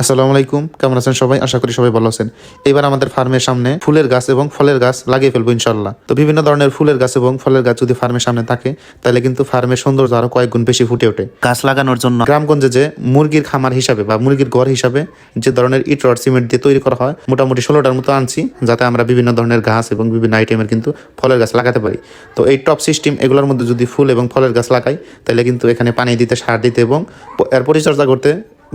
আসসালামু আলাইকুম, কেমন আছেন সবাই? আশা করি সবাই ভালো আছেন। এবার আমাদের ফার্মের সামনে ফুলের গাছ এবং ফলের গাছ লাগিয়ে ফেলবো ইনশাল্লাহ। তো বিভিন্ন ধরনের ফুলের গাছ এবং ফলের গাছ যদি ফার্মের সামনে থাকে তাহলে কিন্তু ফার্মের সৌন্দর্য আরো কয়েক গুণ বেশি ফুটে ওঠে। গাছ লাগানোর জন্য গ্রামগঞ্জে যে মুরগির খামার হিসাবে বা মুরগির ঘর হিসাবে যে ধরনের ইট রড সিমেন্ট দিয়ে তৈরি করা হয় মোটামুটি 16টার মতো আনছি, যাতে আমরা বিভিন্ন ধরনের গাছ এবং বিভিন্ন আইটেমের কিন্তু ফলের গাছ লাগাতে পারি। তো এই টপ সিস্টেম এগুলোর মধ্যে যদি ফুল এবং ফলের গাছ লাগাই তাহলে কিন্তু এখানে পানি দিতে, সার দিতে এবং এর পরিচর্যা করতে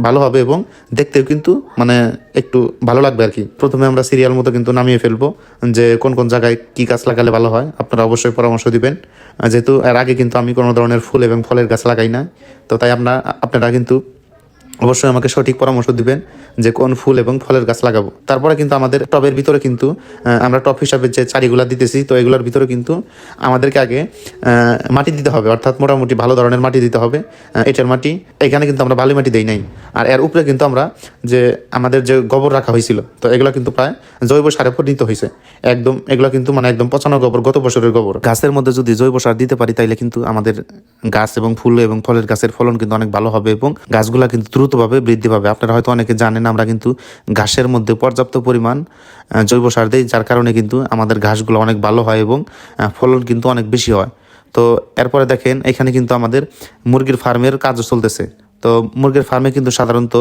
ভালো হবে এবং দেখতেও কিন্তু মানে একটু ভালো লাগবে আর কি। প্রথমে আমরা সিরিয়াল মতো কিন্তু নামিয়ে ফেলবো যে কোন কোন জায়গায় কি গাছ লাগালে ভালো হয়। আপনারা অবশ্যই পরামর্শ দিবেন, যেহেতু এর আগে কিন্তু আমি কোনো ধরনের ফুল এবং ফলের গাছ লাগাই না। তো তাই আপনারা কিন্তু অবশ্যই আমাকে সঠিক পরামর্শ দিবেন যে কোন ফুল এবং ফলের গাছ লাগাবো। তারপরে কিন্তু আমাদের টবের ভিতরে কিন্তু আমরা টব হিসাবে যে চারিগুলা দিতেছি, তো এগুলোর ভিতরে কিন্তু আমাদেরকে আগে মাটি দিতে হবে, অর্থাৎ মোটামুটি ভালো ধরনের মাটি দিতে হবে। এঁটেল মাটি, এখানে কিন্তু আমরা বালি মাটি দেই নাই। আর এর উপরে কিন্তু আমরা যে আমাদের যে গোবর রাখা হয়েছিল, তো এগুলো কিন্তু প্রায় জৈব সারে পরিণত হয়েছে একদম। এগুলো কিন্তু মানে একদম পচানো গোবর, গত বছরের গোবর। গাছের মধ্যে যদি জৈব সার দিতে পারি তাইলে কিন্তু আমাদের গাছ এবং ফুল এবং ফলের গাছের ফলন কিন্তু অনেক ভালো হবে এবং গাছগুলা কিন্তু দ্রুতভাবে বৃদ্ধি পাবে। আপনারা হয়তো অনেকে জানেন আমরা কিন্তু ঘাসের মধ্যে পর্যাপ্ত পরিমাণ জৈব সার দিই, যার কারণে কিন্তু আমাদের ঘাসগুলো অনেক ভালো হয় এবং ফলন কিন্তু অনেক বেশি হয়। তো এরপরে দেখেন এখানে কিন্তু আমাদের মুরগির ফার্মের কাজও চলতেছে। তো মুরগির ফার্মে কিন্তু সাধারণত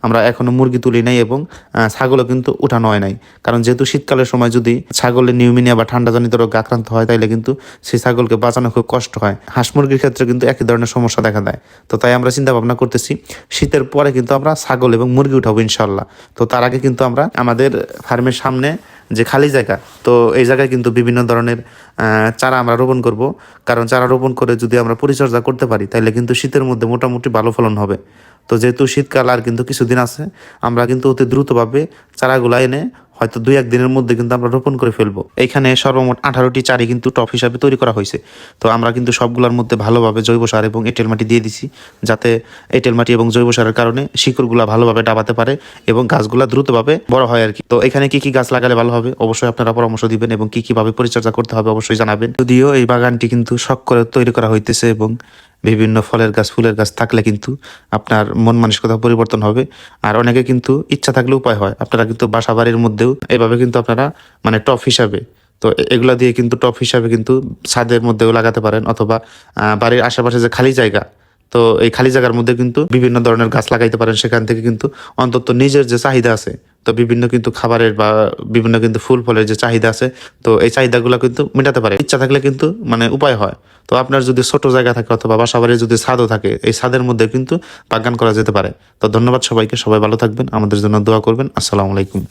আমরা এখনো মুরগি তুলি নাই এবং ছাগলও কিন্তু উঠানো হয় নাই, কারণ যেহেতু শীতকালের সময় যদি ছাগলের নিউমোনিয়া বা ঠান্ডাজনিত রোগে আক্রান্ত হয় তাইলে কিন্তু সেই ছাগলকে বাঁচানো খুব কষ্ট হয়। হাঁস মুরগির ক্ষেত্রে কিন্তু একই ধরনের সমস্যা দেখা দেয়। তো তাই আমরা চিন্তা ভাবনা করতেছি শীতের পরে কিন্তু আমরা ছাগল এবং মুরগি উঠাবো ইনশাল্লাহ। তো তার আগে কিন্তু আমরা আমাদের ফার্মের সামনে যে খালি জায়গা, তো এই জায়গায় কিন্তু বিভিন্ন ধরনের চারা আমরা রোপণ করব, কারণ চারা রোপণ করে যদি আমরা পরিচর্যা করতে পারি তাহলে কিন্তু শীতের মধ্যে মোটামুটি ভালো ফলন হবে। তো যেহেতু শীতকাল আর কিন্তু কিছুদিন আছে, আমরা কিন্তু অতি দ্রুতভাবে চারাগুলা এনে হয়তো 2-1 দিনের মধ্যে কিন্তু আমরা রোপণ করে ফেলবো। এইখানে সর্বমোট 18টি চারি কিন্তু টপ হিসাবে তৈরি করা হয়েছে। তো আমরা কিন্তু সবগুলোর মধ্যে ভালোভাবে জৈব সার এবং এঁটেল মাটি দিয়ে দিছি, যাতে এঁটেল মাটি এবং জৈব সারের কারণে শিকড়গুলা ভালোভাবে ডাবাতে পারে এবং গাছগুলা দ্রুতভাবে বড় হয় আর কি। তো এখানে কি কি গাছ লাগালে ভালো হবে অবশ্যই আপনারা পরামর্শ দিবেন এবং কি কিভাবে পরিচর্যা করতে হবে অবশ্যই জানাবেন। যদিও এই বাগানটি কিন্তু শখ করে তৈরি করা হইতেছে এবং বিভিন্ন ফলের গাছ ফুলের গাছ থাকলে কিন্তু আপনার মন মানসিকতা পরিবর্তন হবে। আর অনেকে কিন্তু ইচ্ছা থাকলে উপায় হয়, আপনারা কিন্তু বাসা বাড়ির মধ্যেও এভাবে কিন্তু আপনারা মানে টপ হিসাবে, তো এগুলা দিয়ে কিন্তু টপ হিসাবে কিন্তু ছাদের মধ্যেও লাগাতে পারেন, অথবা বাড়ির আশেপাশে যে খালি জায়গা, তো এই খালি জায়গার মধ্যে কিন্তু বিভিন্ন ধরনের গাছ লাগাইতে পারেন। সেখান থেকে কিন্তু অন্তত নিজের যে চাহিদা আছে, তো বিভিন্ন কিন্তু খাবারের বা বিভিন্ন কিন্তু ফুল ফলের যে চাহিদা আছে, তো এই চাহিদাগুলো কিন্তু মেটাতে পারে ইচ্ছা থাকলে কিন্তু মানে উপায় হয়। তো আপনার যদি ছোট জায়গা থাকে অথবা বাসাবাড়ির যদি ছাদও থাকে, এই ছাদের মধ্যে কিন্তু বাগান করা যেতে পারে। তো ধন্যবাদ সবাইকে, সবাই ভালো থাকবেন, আমাদের জন্য দোয়া করবেন। আসসালামু আলাইকুম।